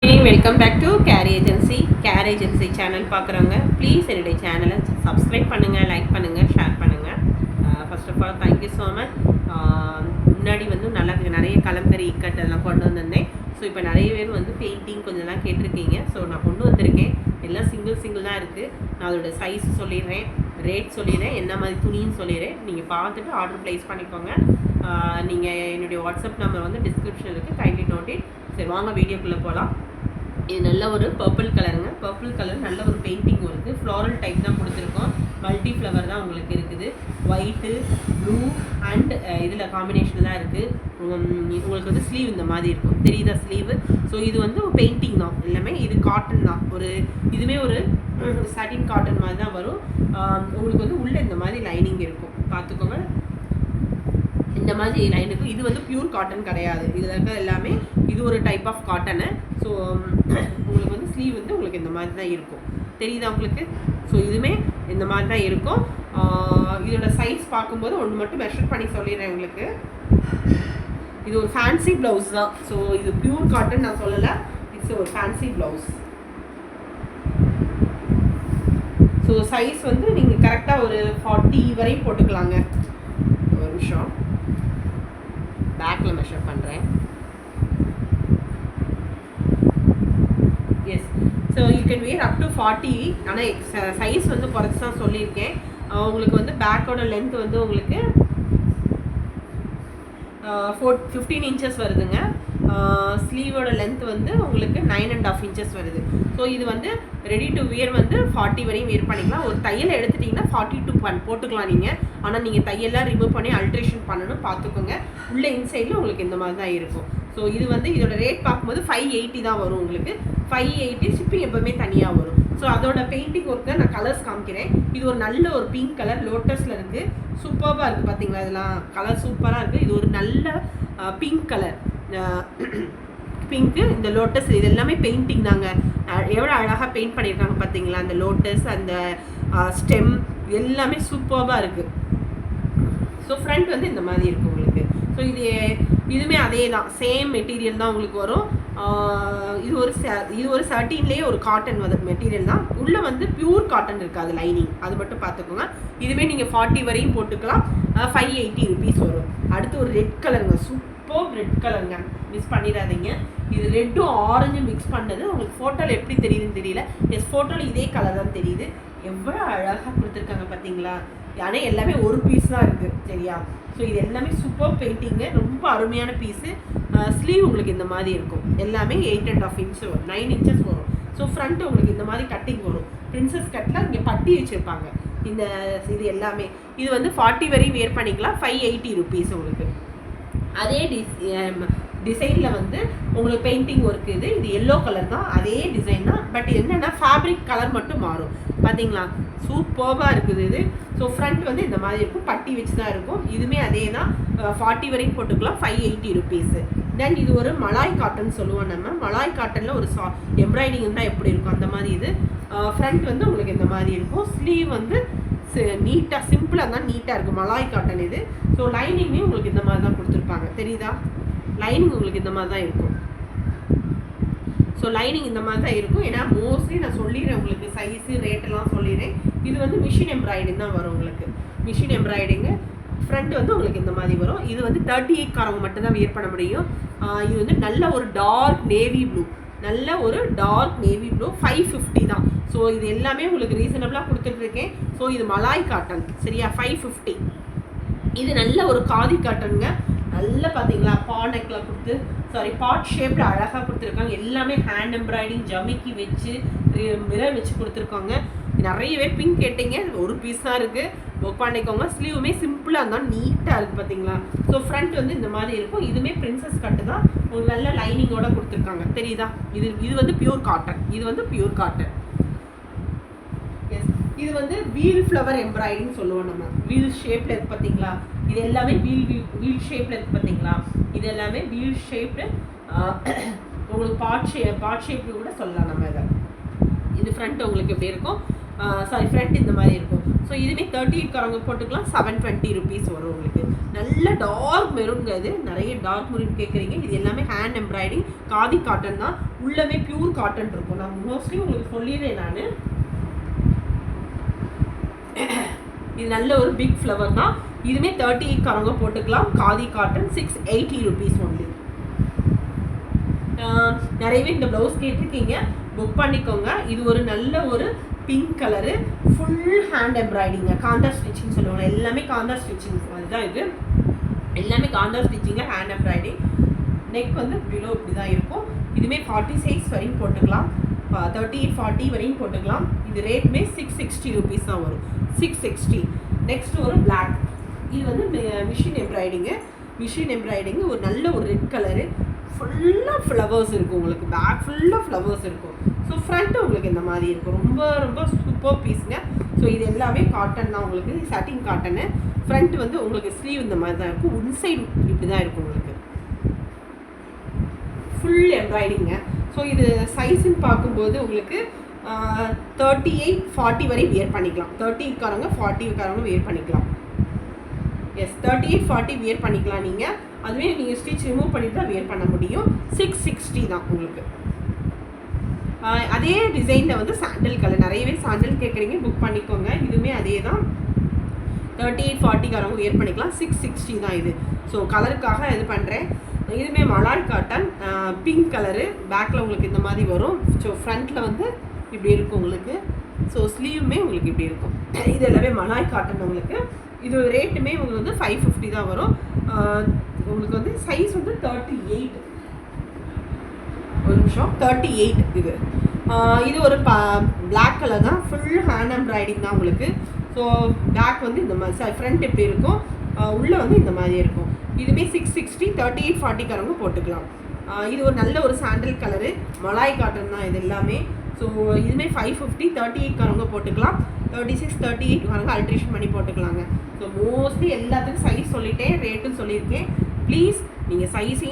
Welcome back to care agency channel பார்க்குறவங்க please என்னுடைய சேனலை சப்ஸ்கிரைப் பண்ணுங்கள், லைக் பண்ணுங்கள், ஷேர் பண்ணுங்கள். First of all thank you so much. முன்னாடி வந்து நிறைய கலம்பரி இக்கட் அதெல்லாம் கொண்டு வந்திருந்தேன். ஸோ இப்போ நிறைய பேர் வந்து பெயிண்டிங் கொஞ்சம்லாம் கேட்டிருக்கீங்க. ஸோ நான் கொண்டு வந்திருக்கேன். எல்லாம் சிங்கிள் தான் இருக்குது. நான் அதோடய சைஸ் சொல்லிடுறேன், ரேட் சொல்லிடுறேன், என்ன மாதிரி துணின்னு சொல்லிடுறேன். நீங்கள் பார்த்துட்டு ஆர்டர் ப்ளேஸ் பண்ணிக்கோங்க. நீங்கள் என்னுடைய வாட்ஸ்அப் நம்பர் வந்து டிஸ்கிரிப்ஷன் இருக்குது, கைண்ட்லி நோட் இட். சரி வாங்க வீடியோக்குள்ளே போகலாம். இது நல்ல ஒரு பர்பிள் கலருங்க. பர்பிள் கலர் நல்ல ஒரு பெயிண்டிங் இருக்குது. ஃப்ளாரல் டைப் தான் கொடுத்துருக்கோம். மல்டி ஃப்ளவர் தான் உங்களுக்கு இருக்குது. ஒயிட்டு, ப்ளூ அண்ட் இதில் காம்பினேஷன் தான் இருக்குது. உங்களுக்கு வந்து ஸ்லீவ் இந்த மாதிரி இருக்கும், தெரியுதா ஸ்லீவு? ஸோ இது வந்து பெயிண்டிங் தான் எல்லாமே. இது காட்டன் தான். இதுவுமே ஒரு சாட்டின் காட்டன் மாதிரி தான் வரும். உங்களுக்கு வந்து உள்ளே இந்த மாதிரி லைனிங் இருக்கும், பார்த்துக்கோங்க. இந்த மாதிரி லைன் இருக்கும். இது வந்து பியூர் காட்டன் கிடையாது. இதில் இருக்கிற எல்லாமே இது ஒரு டைப் ஆஃப் காட்டனு. ஸோ உங்களுக்கு வந்து ஸ்லீவ் வந்து உங்களுக்கு இந்த மாதிரி தான் இருக்கும், தெரியுதா உங்களுக்கு? ஸோ இதுவுமே இந்த மாதிரி தான் இருக்கும். இதோட சைஸ் பார்க்கும்போது ஒன்று மட்டும் மெஷர் பண்ணி சொல்லிடுறேன் உங்களுக்கு. இது ஒரு ஃபேன்சி ப்ளவுஸ் தான். ஸோ இது பியூர் காட்டன் நான் சொல்லலை, இட்ஸ் ஒரு ஃபேன்சி ப்ளவுஸ். ஸோ சைஸ் வந்து நீங்கள் கரெக்டாக ஒரு 40 வரையும் போட்டுக்கலாங்க. ஒரு நிமிஷம் பேக்கில் மெஷர் பண்ணுறேன். Yes, so you can wear up to 40. ஆனால் சைஸ் வந்து குறைச்சி தான் சொல்லியிருக்கேன். உங்களுக்கு வந்து பேக்கோட லென்த் வந்து உங்களுக்கு 15 இன்ச்சஸ் வருதுங்க. ஸ்லீவோட லென்த் வந்து உங்களுக்கு 9.5 இன்ச்சஸ் வருது. ஸோ இது வந்து ரெடி டு வியர் வந்து 40 வரையும் வியர் பண்ணிக்கலாம். ஒரு தையல் எடுத்துட்டிங்கன்னா 42 போட்டுக்கலாம் நீங்கள். ஆனால் நீங்கள் தையெல்லாம் ரிமூவ் பண்ணி அல்ட்ரேஷன் பண்ணணும், பார்த்துக்கோங்க. உள்ள இன்சைடில் உங்களுக்கு இந்த மாதிரி தான் இருக்கும். ஸோ இது வந்து இதோட ரேட் பார்க்கும்போது 580 தான் வரும் உங்களுக்கு. 580 ஷிப்பிங் எப்போவுமே தனியாக வரும். ஸோ அதோட பெயிண்டிங் ஒர்க்கை நான் கலர்ஸ் காமிக்கிறேன். இது ஒரு நல்ல ஒரு பிங்க் கலர் லோட்டஸில் இருக்குது. சூப்பராக இருக்குது, பார்த்தீங்களா? இதெல்லாம் கலர் சூப்பராக இருக்குது. இது ஒரு நல்ல பிங்க் கலர், பிங்க்கு. இந்த லோட்டஸ் இது எல்லாமே பெயிண்டிங் தாங்க. எவ்வளோ அழகாக பெயிண்ட் பண்ணியிருக்காங்க பார்த்தீங்களா? அந்த லோட்டஸ், அந்த ஸ்டெம் எல்லாமே சூப்பராக இருக்குது. ஸோ ஃப்ரண்ட் வந்து இந்த மாதிரி இருக்குது உங்களுக்கு. ஸோ இதுவுமே அதே தான், சேம் மெட்டீரியல் தான் உங்களுக்கு வரும். இது ஒரு 13லேயே ஒரு காட்டன் மெட்டீரியல் தான். உள்ளே வந்து பியூர் காட்டன் இருக்காது, லைனிங் அது மட்டும் பார்த்துக்கோங்க. இதுவே நீங்கள் 40 வரையும் போட்டுக்கலாம். 580 ருபீஸ் வரும். அடுத்து ஒரு ரெட் கலருங்க, சூப்பர் ரெட் கலருங்க, மிஸ் பண்ணிடாதீங்க. இது ரெட்டும் ஆரஞ்சும் மிக்ஸ் பண்ணது. உங்களுக்கு ஃபோட்டோவில் எப்படி தெரியுதுன்னு தெரியல. எஸ், ஃபோட்டோவில் இதே கலர் தான் தெரியுது. எவ்வளோ அழகாக கொடுத்துருக்காங்க பார்த்தீங்களா? ஆனால் எல்லாமே ஒரு பீஸ் தான் இருக்குது, சரியா? ஸோ இது எல்லாமே சூப்பர் பெயிண்டிங்கு, ரொம்ப அருமையான பீஸு. ஸ்லீவ் உங்களுக்கு இந்த மாதிரி இருக்கும். எல்லாமே 8.5 இன்ச் வரும், 9 இன்ச்சஸ் வரும். ஸோ ஃப்ரண்ட் உங்களுக்கு இந்த மாதிரி கட்டிங் வரும். பிரின்சஸ் கட்டில் இங்கே பட்டி வச்சுருப்பாங்க. இது எல்லாமே இது வந்து 40 வரையும் வேர் பண்ணிக்கலாம். 580 ருபீஸ் உங்களுக்கு. அதே டிசைனில் வந்து உங்களுக்கு பெயிண்டிங் ஒர்க் இது எல்லோ கலர் தான், அதே டிசைன் தான். பட் என்னென்னா ஃபேப்ரிக் கலர் மட்டும் மாறும், பார்த்தீங்களா? சூப்பராக இருக்குது இது. ஸோ ஃப்ரண்ட் வந்து இந்த மாதிரி இருக்கும், பட்டி வச்சு தான் இருக்கும். இதுவுமே அதே தான், 40 வரைக்கும் போட்டுக்கலாம். 580 ருபீஸு. தென் இது ஒரு மலாய் காட்டன் சொல்லுவோம் நம்ம. மலாய் காட்டனில் ஒரு எம்ப்ராய்டிங் இருந்தால் எப்படி இருக்கும் அந்த மாதிரி இது. ஃப்ரண்ட் வந்து உங்களுக்கு இந்த மாதிரி இருக்கும். ஸ்லீவ் வந்து நீட்டாக சிம்பிளாக தான், நீட்டாக இருக்கும். மலாய் காட்டன் இது. ஸோ லைனிங்லேயும் உங்களுக்கு இந்த மாதிரி தான் கொடுத்துருப்பாங்க, தெரியுதா? லைனிங் உங்களுக்கு இந்த மாதிரி தான் இருக்கும். ஸோ லைனிங் இந்த மாதிரி தான் இருக்கும். ஏன்னா மோஸ்ட்லி நான் சொல்லிடுறேன் உங்களுக்கு, சைஸு ரேட்டெல்லாம் சொல்லிடுறேன். இது வந்து மிஷின் எம்ப்ராய்டிங் தான் வரும் உங்களுக்கு. Machine embroidery. ஃப்ரண்ட் வந்து உங்களுக்கு இந்த மாதிரி வரும். இது வந்து 38 காரவங்க மட்டும்தான் வியர் பண்ண முடியும். இது வந்து நல்ல ஒரு டார்க் நேவி ப்ளூ, 550 தான். ஸோ இது எல்லாமே உங்களுக்கு ரீசனபிளாக கொடுத்துட்ருக்கேன். ஸோ இது மலாய் காட்டன், சரியா? 550. இது நல்ல ஒரு காதி காட்டனுங்க. நல்லா பார்த்தீங்களா? பானெக்கில் கொடுத்து பாட் ஷேப்பில் அழகாக கொடுத்துருக்காங்க. எல்லாமே ஹேண்ட் எம்ப்ராய்டிங் ஜமிக்கி வச்சு மிரர் வச்சு கொடுத்துருக்காங்க. நிறைய பேர் பிங்க் கேட்டீங்க, ஒரு பீஸ் தான் இருக்குது, புக் பண்ணிக்கோங்க. ஸ்லீவுமே சிம்பிளாக இருந்தால் நீட்டாக இருக்குது, பார்த்தீங்களா? ஸோ ஃப்ரண்ட் வந்து இந்த மாதிரி இருக்கும். இதுவுமே பிரின்சஸ் கட்டு தான், ஒரு நல்ல லைனிங்கோட கொடுத்துருக்காங்க, தெரியுதா? இது வந்து பியூர் காட்டன். எஸ், இது வந்து வீல் ஃப்ளவர் எம்ப்ராய்டிங் சொல்லுவோம் நம்ம. வீல் ஷேப்பில் இருக்குது, பார்த்தீங்களா? இது எல்லாமே வீல் ஷேப்பில் இருக்குது, பார்த்தீங்களா? இது எல்லாமே வீல் ஷேப்டு. உங்களுக்கு பாட் ஷேப்பு கூட சொல்லலாம் நம்ம இதை. இது ஃப்ரண்ட் உங்களுக்கு எப்படி இருக்கும்? ஃப்ரண்ட் இந்த மாதிரி இருக்கும். ஸோ இதுவே 38 காரவங்க போட்டுக்கலாம். 720 ருபீஸ் வரும் உங்களுக்கு. நல்ல டார்க் மெரூன்ங்க. இது நிறைய டார்க் மெரூன் கேட்குறீங்க. இது எல்லாமே ஹேண்ட் எம்ப்ராய்டிங் காதி காட்டன் தான். உள்ளவே பியூர் காட்டன் இருக்கும். நான் மோஸ்ட்லி உங்களுக்கு சொல்லிடுறேன் நான். இது நல்ல ஒரு பிக் ஃப்ளவர் தான். இதுவுமே 38 காரங்க போட்டுக்கலாம். Khadi cotton 680 rupees only. நிறையவே இந்த ப்ளவுஸ் கேட்டிருக்கீங்க, புக் பண்ணிக்கோங்க. இது ஒரு நல்ல ஒரு pink colour, full hand embroidering, Kantha stitching சொல்லுவாங்க. எல்லாமே காந்தா ஸ்டிச்சிங் அதுதான். இது எல்லாமே Kantha stitching, hand embroidering. Neck வந்து பிலோ இப்படி தான் இருக்கும். இதுவுமே 40 சைஸ் வரையும் போட்டுக்கலாம், 38-40 வரையும் போட்டுக்கலாம். இது ரேட்மே 660 rupees தான் வரும், 660. நெக்ஸ்ட் ஒரு பிளாக். இது வந்து மிஷின் எம்ப்ராய்டிங்கு. மிஷின் எம்ப்ராய்டிங்கு ஒரு நல்ல ஒரு ரெட் கலரு, ஃபுல்லாக ஃப்ளவர்ஸ் இருக்கும் உங்களுக்கு. பேக் ஃபுல்லாக ஃப்ளவர்ஸ் இருக்கும். ஸோ ஃப்ரண்ட்டு உங்களுக்கு இந்த மாதிரி இருக்கும். ரொம்ப ரொம்ப சூப்பர் பீஸுங்க. ஸோ இது எல்லாமே காட்டன் தான் உங்களுக்கு, சாட்டின் காட்டனு. ஃப்ரண்ட் வந்து உங்களுக்கு ஸ்லீவ் இந்த மாதிரி தான் இருக்கும். இன்சைடு இப்படி தான் இருக்கும் உங்களுக்கு, ஃபுல் எம்ப்ராய்டிங்க. ஸோ இது சைஸுன்னு பார்க்கும்போது உங்களுக்கு 38-40 வரை வியர் பண்ணிக்கலாம். 38காரங்க 40காரங்க வியர் பண்ணிக்கலாம். எஸ், 38-40 வியர் பண்ணிக்கலாம் நீங்கள். அதுவே நீங்கள் ஸ்டிச் ரிமூவ் பண்ணிட்டு தான் வியர் பண்ண முடியும். 660 தான் உங்களுக்கு. அதே டிசைனில் வந்து சாண்டல் கலர், நிறையவே சாண்டல் கேட்குறீங்க, புக் பண்ணிக்கோங்க. இதுவுமே அதே தான், 38-40காரங்க வியர் பண்ணிக்கலாம். 660 தான் இது. ஸோ கலருக்காக இது பண்ணுறேன். இதுவுமே மலாய் காட்டன், பிங்க் கலரு, பேக்கில் உங்களுக்கு இந்த மாதிரி வரும். ஸோ ஃப்ரண்ட்டில் வந்து இப்படி இருக்கும் உங்களுக்கு. ஸோ ஸ்லீவுமே உங்களுக்கு இப்படி இருக்கும். இது எல்லாமே மலாய் காட்டன் உங்களுக்கு. இது ரேட்டுமே உங்களுக்கு வந்து 550 தான் வரும். உங்களுக்கு வந்து சைஸ் வந்து 38, ஒரு நிமிஷம், 38 இது. இது ஒரு பிளாக் கலர் தான், ஃபுல் ஹேண்ட் எம்ப்ராய்டிங் தான் உங்களுக்கு. ஸோ பேக் வந்து இந்த மாதிரி, ஃப்ரண்ட் எப்படி இருக்கும், உள்ளே வந்து இந்த மாதிரி இருக்கும். இதுவுமே 660, 38-40காரங்க போட்டுக்கலாம். இது ஒரு நல்ல ஒரு சாண்டல் கலரு, மலாய் காட்டன் தான் இது எல்லாமே. ஸோ இதுவுமே 550, 38காரங்க போட்டுக்கலாம். 36-38காரங்க அல்ட்ரேஷன் பண்ணி போட்டுக்கலாங்க. ஸோ மோஸ்ட்லி எல்லாத்துக்கும் சைஸ் சொல்லிட்டேன், ரேட்டும் சொல்லியிருக்கேன். ப்ளீஸ் நீங்கள் சைஸையும்